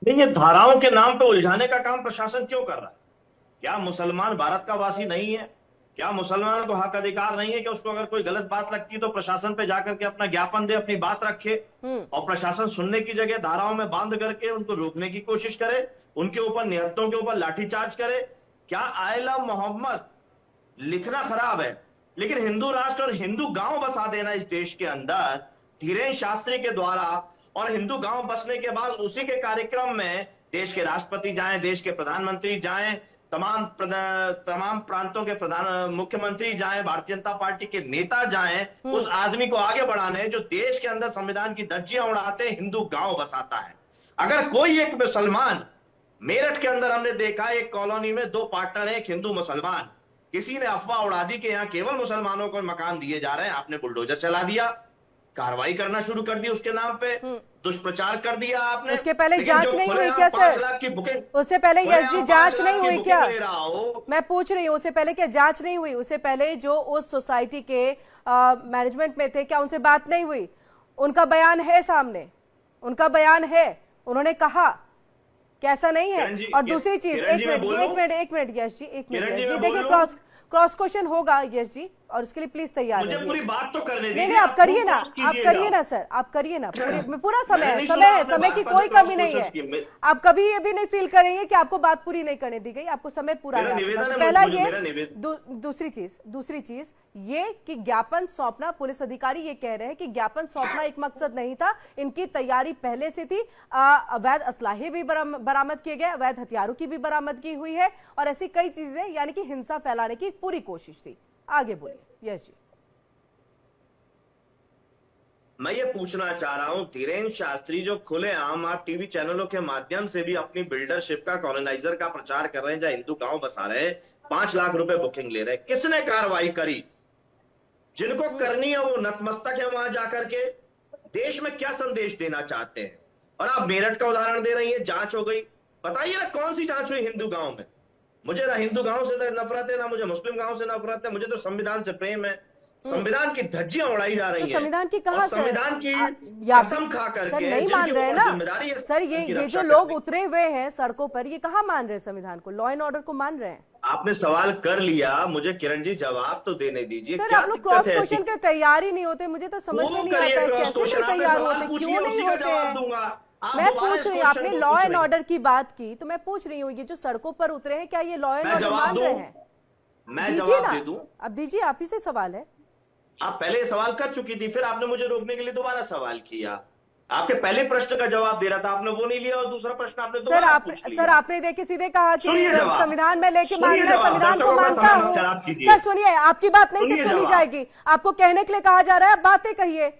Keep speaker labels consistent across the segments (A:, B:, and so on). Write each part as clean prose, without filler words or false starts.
A: नहीं, ये धाराओं के नाम पे उलझाने का काम प्रशासन क्यों कर रहा है? क्या मुसलमान भारत का वासी नहीं है? क्या मुसलमानों को हक अधिकार नहीं है कि उसको अगर कोई गलत बात लगती है तो प्रशासन पे जाकर के अपना ज्ञापन दे, अपनी बात रखे?
B: हम्म।
A: और प्रशासन सुनने की जगह धाराओं में बांध करके उनको रोकने की कोशिश करे, उनके ऊपर निहत्तों के ऊपर लाठीचार्ज करे। क्या आई लव मोहम्मद लिखना खराब है, लेकिन हिंदू राष्ट्र और हिंदू गांव बसा देना इस देश के अंदर धीरेन्द्र शास्त्री के द्वारा, और हिंदू गांव बसने के बाद उसी के कार्यक्रम में देश के राष्ट्रपति जाएं, देश के प्रधानमंत्री जाएं, तमाम प्रांतों के प्रधान मुख्यमंत्री जाएं, भारतीय जनता पार्टी के नेता जाएं, उस आदमी को आगे बढ़ाने जो देश के अंदर संविधान की धज्जियां उड़ाते हिंदू गांव बसाता है। अगर कोई एक मुसलमान, मेरठ के अंदर हमने देखा एक कॉलोनी में दो पार्टनर है, एक हिंदू मुसलमान, किसी ने अफवाह उड़ा दी कि यहां केवल मुसलमानों को मकान दिए जा रहे हैं, आपने बुलडोजर चला दिया, कार्रवाई करना शुरू कर दी उसके नाम पे, दुष्प्रचार कर दिया आपने।
B: उसके पहले
A: लेकिन
B: जांच
A: जो
B: नहीं हुई
A: खुलेआम
B: क्या
A: 5
B: सर?
A: लाख की बुकिंग,
B: उससे पहले यस जी
A: खुलेआम 5
B: जांच नहीं
A: लाख की
B: हुई
A: बुकिंग
B: क्या?
A: ले रहा हो।
B: मैं पूछ रही हूँ, उससे पहले क्या जांच नहीं हुई? उससे पहले जो उस सोसाइटी के मैनेजमेंट में थे, क्या उनसे बात नहीं हुई? उनका बयान है सामने, उनका बयान है, उन्होंने कहा कैसा नहीं है। और दूसरी चीज, एक मिनट यश जी, एक मिनट यश जी, देखिए क्रॉस क्वेश्चन होगा यश जी, और उसके लिए प्लीज तैयार
A: मुझे
B: रहिए।
A: पूरी बात तो करने दीजिए।
B: नहीं, आप करिए ना, आप करिए ना सर, आप करिए ना। पूरा समय है, समय की कोई कमी नहीं है। आप कभी ये भी नहीं फील करेंगे कि आपको बात पूरी नहीं करने दी गई, आपको समय पूरा है। पहला ये, दूसरी चीज ये कि ज्ञापन सौंपना, पुलिस अधिकारी ये कह रहे हैं कि ज्ञापन सौंपना एक मकसद नहीं था, इनकी तैयारी पहले से थी। अवैध असलाहे भी बरामद किए गए, अवैध हथियारों की भी बरामदगी हुई है, और ऐसी कई चीजें, यानी कि हिंसा फैलाने की पूरी कोशिश थी। आगे बोलिए यश जी।
A: मैं ये पूछना चाह रहा हूं, धीरेन्द्र शास्त्री जो खुलेआम आप टीवी चैनलों के माध्यम से भी अपनी बिल्डरशिप का, कॉलोनाइजर का प्रचार कर रहे हैं, जहां हिंदू गांव बसा रहे हैं, 5 लाख रुपए बुकिंग ले रहे हैं, किसने कार्रवाई करी? जिनको करनी है वो नतमस्तक है वहां जाकर के। देश में क्या संदेश देना चाहते हैं? और आप मेरठ का उदाहरण दे रही है, जांच हो गई, बताइए ना कौन सी जांच हुई हिंदू गांव में? मुझे ना हिंदू गांव से नफरत है, ना मुझे मुस्लिम गांव से नफरत है, मुझे तो संविधान से प्रेम है। संविधान की धज्जियां उड़ाई जा रही
B: तो
A: हैं,
B: संविधान की कहा सर?
A: संविधान की कसम खा करके
B: सर नहीं मान रहे हैं ना
A: जिम्मेदारी
B: सर, ये जो लोग उतरे हुए हैं सड़कों पर, ये कहाँ मान रहे हैं संविधान को, लॉ एंड ऑर्डर को मान रहे हैं?
A: आपने सवाल कर लिया, मुझे किरण जी जवाब तो देने दीजिए।
B: सर
A: क्या
B: आप लोग
A: दिक्कत
B: क्रॉस
A: है?
B: क्वेश्चन के तैयार ही नहीं होते, मुझे तो समझ में नहीं आता है कैसे नहीं तैयार होते, क्यों नहीं होते हैं। मैं पूछ रही हूँ, आपने लॉ एंड ऑर्डर की बात की, तो मैं पूछ रही हूँ ये जो सड़कों पर उतरे हैं, क्या ये लॉ एंड ऑर्डर मान रहे हैं?
A: मैं
B: दीजिए
A: जवाब
B: ना,
A: दे दूं?
B: अब दीजिए, आप ही से सवाल है।
A: आप पहले सवाल कर चुकी थी, फिर आपने मुझे रोकने के लिए दोबारा सवाल किया। आपके पहले प्रश्न का जवाब दे रहा था, आपने वो नहीं लिया, और दूसरा प्रश्न आपने दोबारा पूछ लिया।
B: सर आपने देखिए सीधे कहा कि संविधान में लेके
A: सुनिए
B: मानना, संविधान को मानता हूँ। सर सुनिए, आपकी बात नहीं सिर्फ सुनी जाएगी, आपको कहने के लिए कहा जा रहा है, बातें कहिए।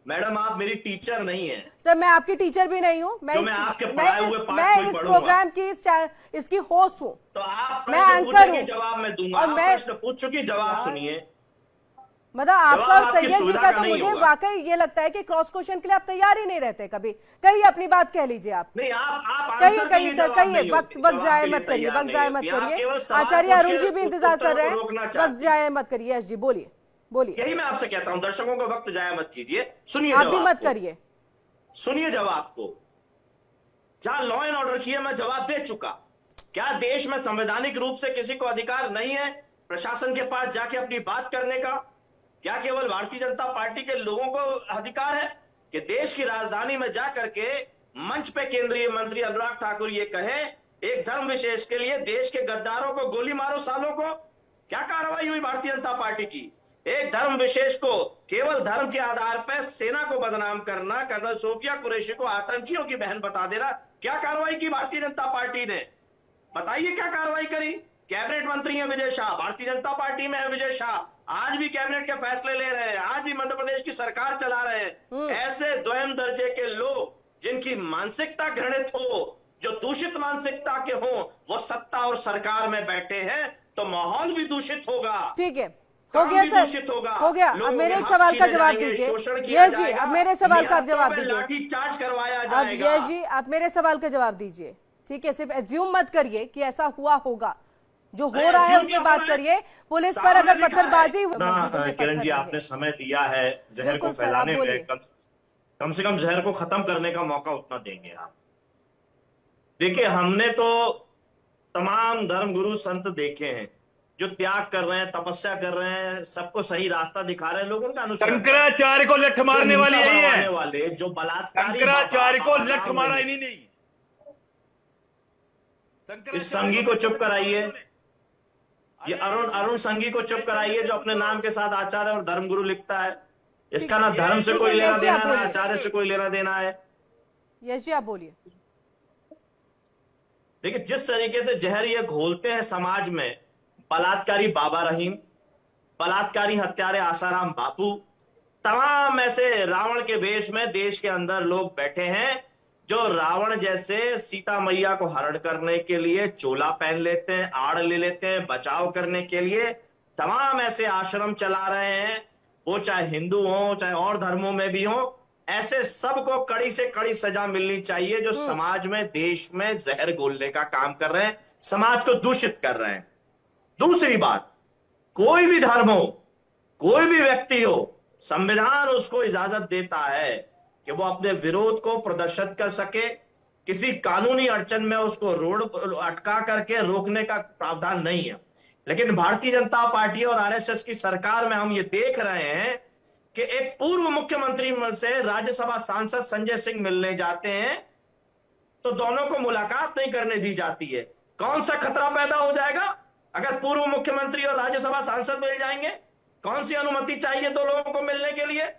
A: मैडम आप मेरी टीचर नहीं है।
B: सर मैं आपकी टीचर भी नहीं हूँ, मैं इस प्रोग्राम की इसकी होस्ट हूँ,
A: तो आप
B: मैं एंकर हूँ,
A: जवाब मैं दूंगा।
B: और मैं
A: प्रश्न पूछ चुकी, जवाब सुनिए।
B: मतलब आपका और सैयद जी का तो मुझे वाकई ये लगता है कि क्रॉस क्वेश्चन के लिए आप तैयार ही नहीं रहते कभी। कहिए अपनी बात, कह लीजिए आप।
A: नहीं, आप
B: कहिए सर, कहिए, वक्त जाए मत करिए, वक्त जाए मत करिए। आचार्य अरुण जी भी इंतजार कर रहे हैं, वक्त जाए मत करिए। यस जी बोलिए, बोलिए।
A: यही मैं आपसे कहता हूं, दर्शकों का वक्त जाया मत कीजिए, सुनिए।
B: आप भी मत करिए,
A: सुनिए जवाब को। जहां लॉ एंड ऑर्डर की है, मैं जवाब दे चुका। क्या देश में संवैधानिक रूप से किसी को अधिकार नहीं है प्रशासन के पास जाके अपनी बात करने का? क्या केवल भारतीय जनता पार्टी के लोगों को अधिकार है कि देश की राजधानी में जाकर के मंच पे केंद्रीय मंत्री अनुराग ठाकुर ये कहे, एक धर्म विशेष के लिए देश के गद्दारों को गोली मारो सालों को? क्या कार्रवाई हुई भारतीय जनता पार्टी की? एक धर्म विशेष को केवल धर्म के आधार पर सेना को बदनाम करना, कर्नल सोफिया कुरैशी को आतंकियों की बहन बता देना, क्या कार्रवाई की भारतीय जनता पार्टी ने? बताइए क्या कार्रवाई करी? कैबिनेट मंत्री है विजय शाह, भारतीय जनता पार्टी में है विजय शाह, आज भी कैबिनेट के फैसले ले रहे हैं, आज भी मध्य प्रदेश की सरकार चला रहे हैं। ऐसे द्वयम दर्जे के लोग जिनकी मानसिकता घृणित हो, जो दूषित मानसिकता के हो, वो सत्ता और सरकार में बैठे हैं, तो माहौल भी दूषित होगा।
B: ठीक है, हो गया सर, हो गया। अब मेरे एक सवाल का जवाब दीजिए। यस जी, अब मेरे सवाल का जवाब दीजिए।
A: लाठीचार्ज करवाया
B: अब
A: जाएगा।
B: यस जी, आप मेरे सवाल का जवाब दीजिए। ठीक है, सिर्फ एज्यूम मत करिए कि ऐसा हुआ होगा, जो हो रहा है उसकी बात करिए। पुलिस पर अगर पत्थरबाजी,
A: किरण जी आपने समय दिया है जहर को फैलाने में, कम से कम जहर को खत्म करने का मौका उतना देंगे आप? देखिए, हमने तो तमाम धर्मगुरु संत देखे हैं जो त्याग कर रहे हैं, तपस्या कर रहे हैं, सबको सही रास्ता दिखा रहे हैं, लोग उनका अनुसरण।
C: शंकराचार्य को लठ मारने वाली यही है,
A: वाले जो बलात्कारी,
C: शंकराचार्य को लठ मारा ही नहीं।
A: इस संघी को चुप कराइए, ये अरुण संघी को चुप कराइए, जो अपने नाम के साथ आचार्य और धर्मगुरु लिखता है। इसका ना धर्म से कोई लेना देना, ना आचार्य से कोई लेना देना है।
B: यश जी आप बोलिए।
A: देखिए, जिस तरीके से जहर ये घोलते हैं समाज में, बलात्कारी बाबा रहीम, बलात्कारी हत्यारे आसाराम बापू, तमाम ऐसे रावण के वेश में देश के अंदर लोग बैठे हैं जो रावण जैसे सीता मैया को हरण करने के लिए चोला पहन लेते हैं, आड़ ले लेते हैं, बचाव करने के लिए तमाम ऐसे आश्रम चला रहे हैं, वो चाहे हिंदू हो चाहे और धर्मों में भी हो। ऐसे सबको कड़ी से कड़ी सजा मिलनी चाहिए जो समाज में, देश में जहर घोलने का काम कर रहे हैं, समाज को दूषित कर रहे हैं। दूसरी बात, कोई भी धर्म हो, कोई भी व्यक्ति हो, संविधान उसको इजाजत देता है कि वो अपने विरोध को प्रदर्शित कर सके। किसी कानूनी अड़चन में उसको रोड अटका करके रोकने का प्रावधान नहीं है। लेकिन भारतीय जनता पार्टी और आरएसएस की सरकार में हम ये देख रहे हैं कि एक पूर्व मुख्यमंत्री से राज्यसभा सांसद संजय सिंह मिलने जाते हैं तो दोनों को मुलाकात नहीं करने दी जाती है। कौन सा खतरा पैदा हो जाएगा अगर पूर्व मुख्यमंत्री और राज्यसभा सांसद मिल जाएंगे? कौन सी अनुमति चाहिए दो लोगों को मिलने के लिए?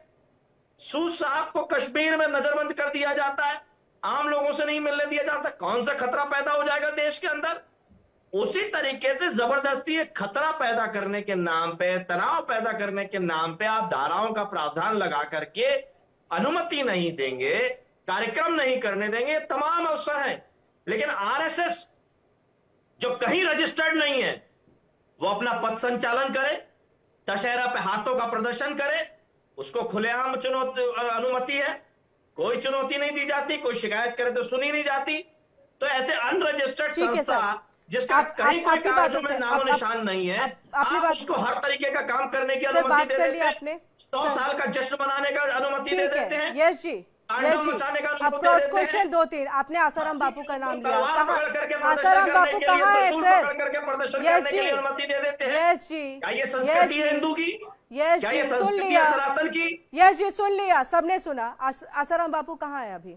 A: सूद साहब को कश्मीर में नजरबंद कर दिया जाता है, आम लोगों से नहीं मिलने दिया जाता। कौन सा खतरा पैदा हो जाएगा देश के अंदर? उसी तरीके से जबरदस्ती एक खतरा पैदा करने के नाम पे, तनाव पैदा करने के नाम पे आप धाराओं का प्रावधान लगा करके अनुमति नहीं देंगे, कार्यक्रम नहीं करने देंगे, तमाम अवसर हैं। लेकिन आरएसएस जो कहीं रजिस्टर्ड नहीं है, वो अपना पथ संचालन करे, दशहरा पे हाथों का प्रदर्शन करे, उसको खुलेआम अनुमति है, कोई चुनौती नहीं दी जाती, कोई शिकायत करे तो सुनी नहीं जाती। तो ऐसे अनरजिस्टर्ड संस्था जिसका कहीं कोई कागजों में नामो निशान नहीं है, आप उसको हर तरीके का काम करने की अनुमति दे देते हैं। 100 साल का जश्न मनाने का अनुमति दे देते हैं।
B: यस जी, क्वेश्चन 2-3 आपने आसाराम बापू का नाम लिया, आसाराम बापू कहाँ है सर? यस जी, यस जी,
A: ये संस्कृति है हिंदू की?
B: यस जी, सुन लिया, यस जी सुन लिया, सबने सुना। आसाराम बापू कहाँ है अभी?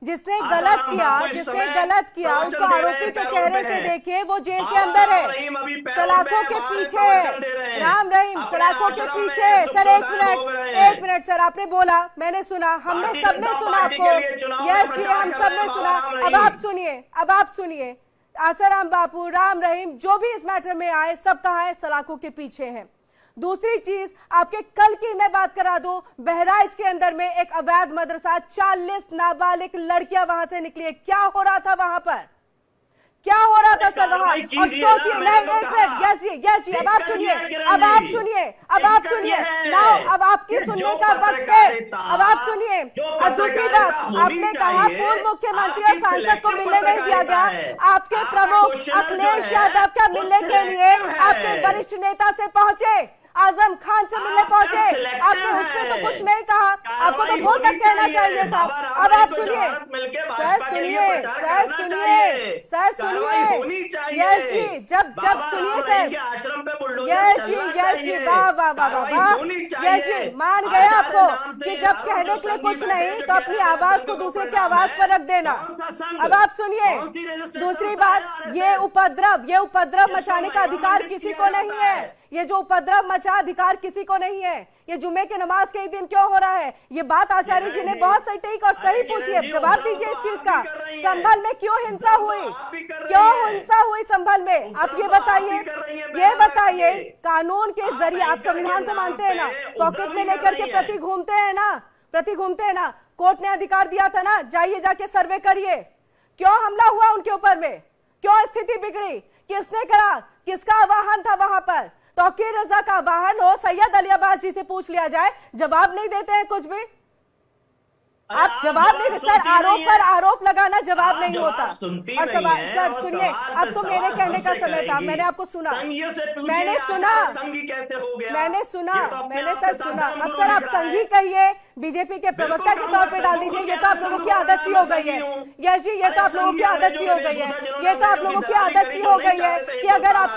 B: जिसने गलत किया उसको आरोपी के चेहरे से देखिए, वो जेल के अंदर है, सलाखों के पीछे। राम रहीम सलाखों के पीछे। सर एक मिनट सर, आपने बोला, मैंने सुना, हमने सबने सुना आपको। यस जी, हम सबने सुना। अब आप सुनिए, आसाराम बापू, राम रहीम, जो भी इस मैटर में आए, सब कहाँ है? सलाखों के पीछे है। दूसरी चीज, आपके कल की मैं बात करा दूं, बहराइच के अंदर में एक अवैध मदरसा, 40 नाबालिग लड़कियां वहां से निकली है। क्या हो रहा था वहां पर? क्या हो रहा था सर वहां? और सोचिए, नहीं एक मिनट, यस जी, अब आप सुनिए, नाउ अब आपकी सुनने का वक्त है, अब आप सुनिए। और दूसरी बात, आपने कहा पूर्व मुख्यमंत्री और सांसद को मिलने नहीं दिया गया। आपके प्रमुख अखिलेश यादव का मिलने के लिए आपके वरिष्ठ नेता से पहुंचे, आजम खान से मिलने पहुंचे, आपने उसमें तो कुछ नहीं कहा, आपको तो वो तक कहना चाहिए था। अब आप सुनिए, सर सुनिए, यस जी, जब सुनिए सर, यस जी, वाह, यस जी, मान गए आपको कि जब कहने के लिए कुछ नहीं तो अपनी आवाज को दूसरे की आवाज पर रख देना। अब आप सुनिए, दूसरी बात, ये उपद्रव मचाने का अधिकार किसी को नहीं है। ये जो उपद्रव मचा अधिकार किसी को नहीं है। ये जुम्मे के नमाज के दिन क्यों हो रहा है? ये बात आचार्य जी ने बहुत सटीक और सही पूछी है, जवाब दीजिए इस चीज का। संभल में क्यों हिंसा हुई संभल में? आप ये बताइए, कानून के जरिए आप संविधान को मानते हैं ना? पॉकेट में लेकर के प्रति घूमते हैं ना? कोर्ट ने अधिकार दिया था ना, जाइए जाके सर्वे करिए। क्यों हमला हुआ उनके ऊपर में? क्यों स्थिति बिगड़ी? किसने करा? किसका आह्वान था वहां पर? तौकीर रजा का वाहन हो, सैयद अली अब्बास जी से पूछ लिया जाए, जवाब नहीं देते हैं कुछ भी। आप जवाब नहीं देते सर, आरोप पर आरोप लगा का ना जवाब नहीं होता। और सवाल सर सुनिए, अब तो मेरे कहने का समय था, मैंने आपको सुना, मैंने सुना, मैंने सुना, मैंने सर सुना। अब सर आप संघी कहिए, बीजेपी के प्रवक्ता के तौर पे डाल दीजिए, ये तो आप लोगों की आदत सी हो गई है। यस जी, ये तो आप लोगों की आदत सी हो गई है, ये तो आप लोगों की आदत सी हो गई है कि अगर आप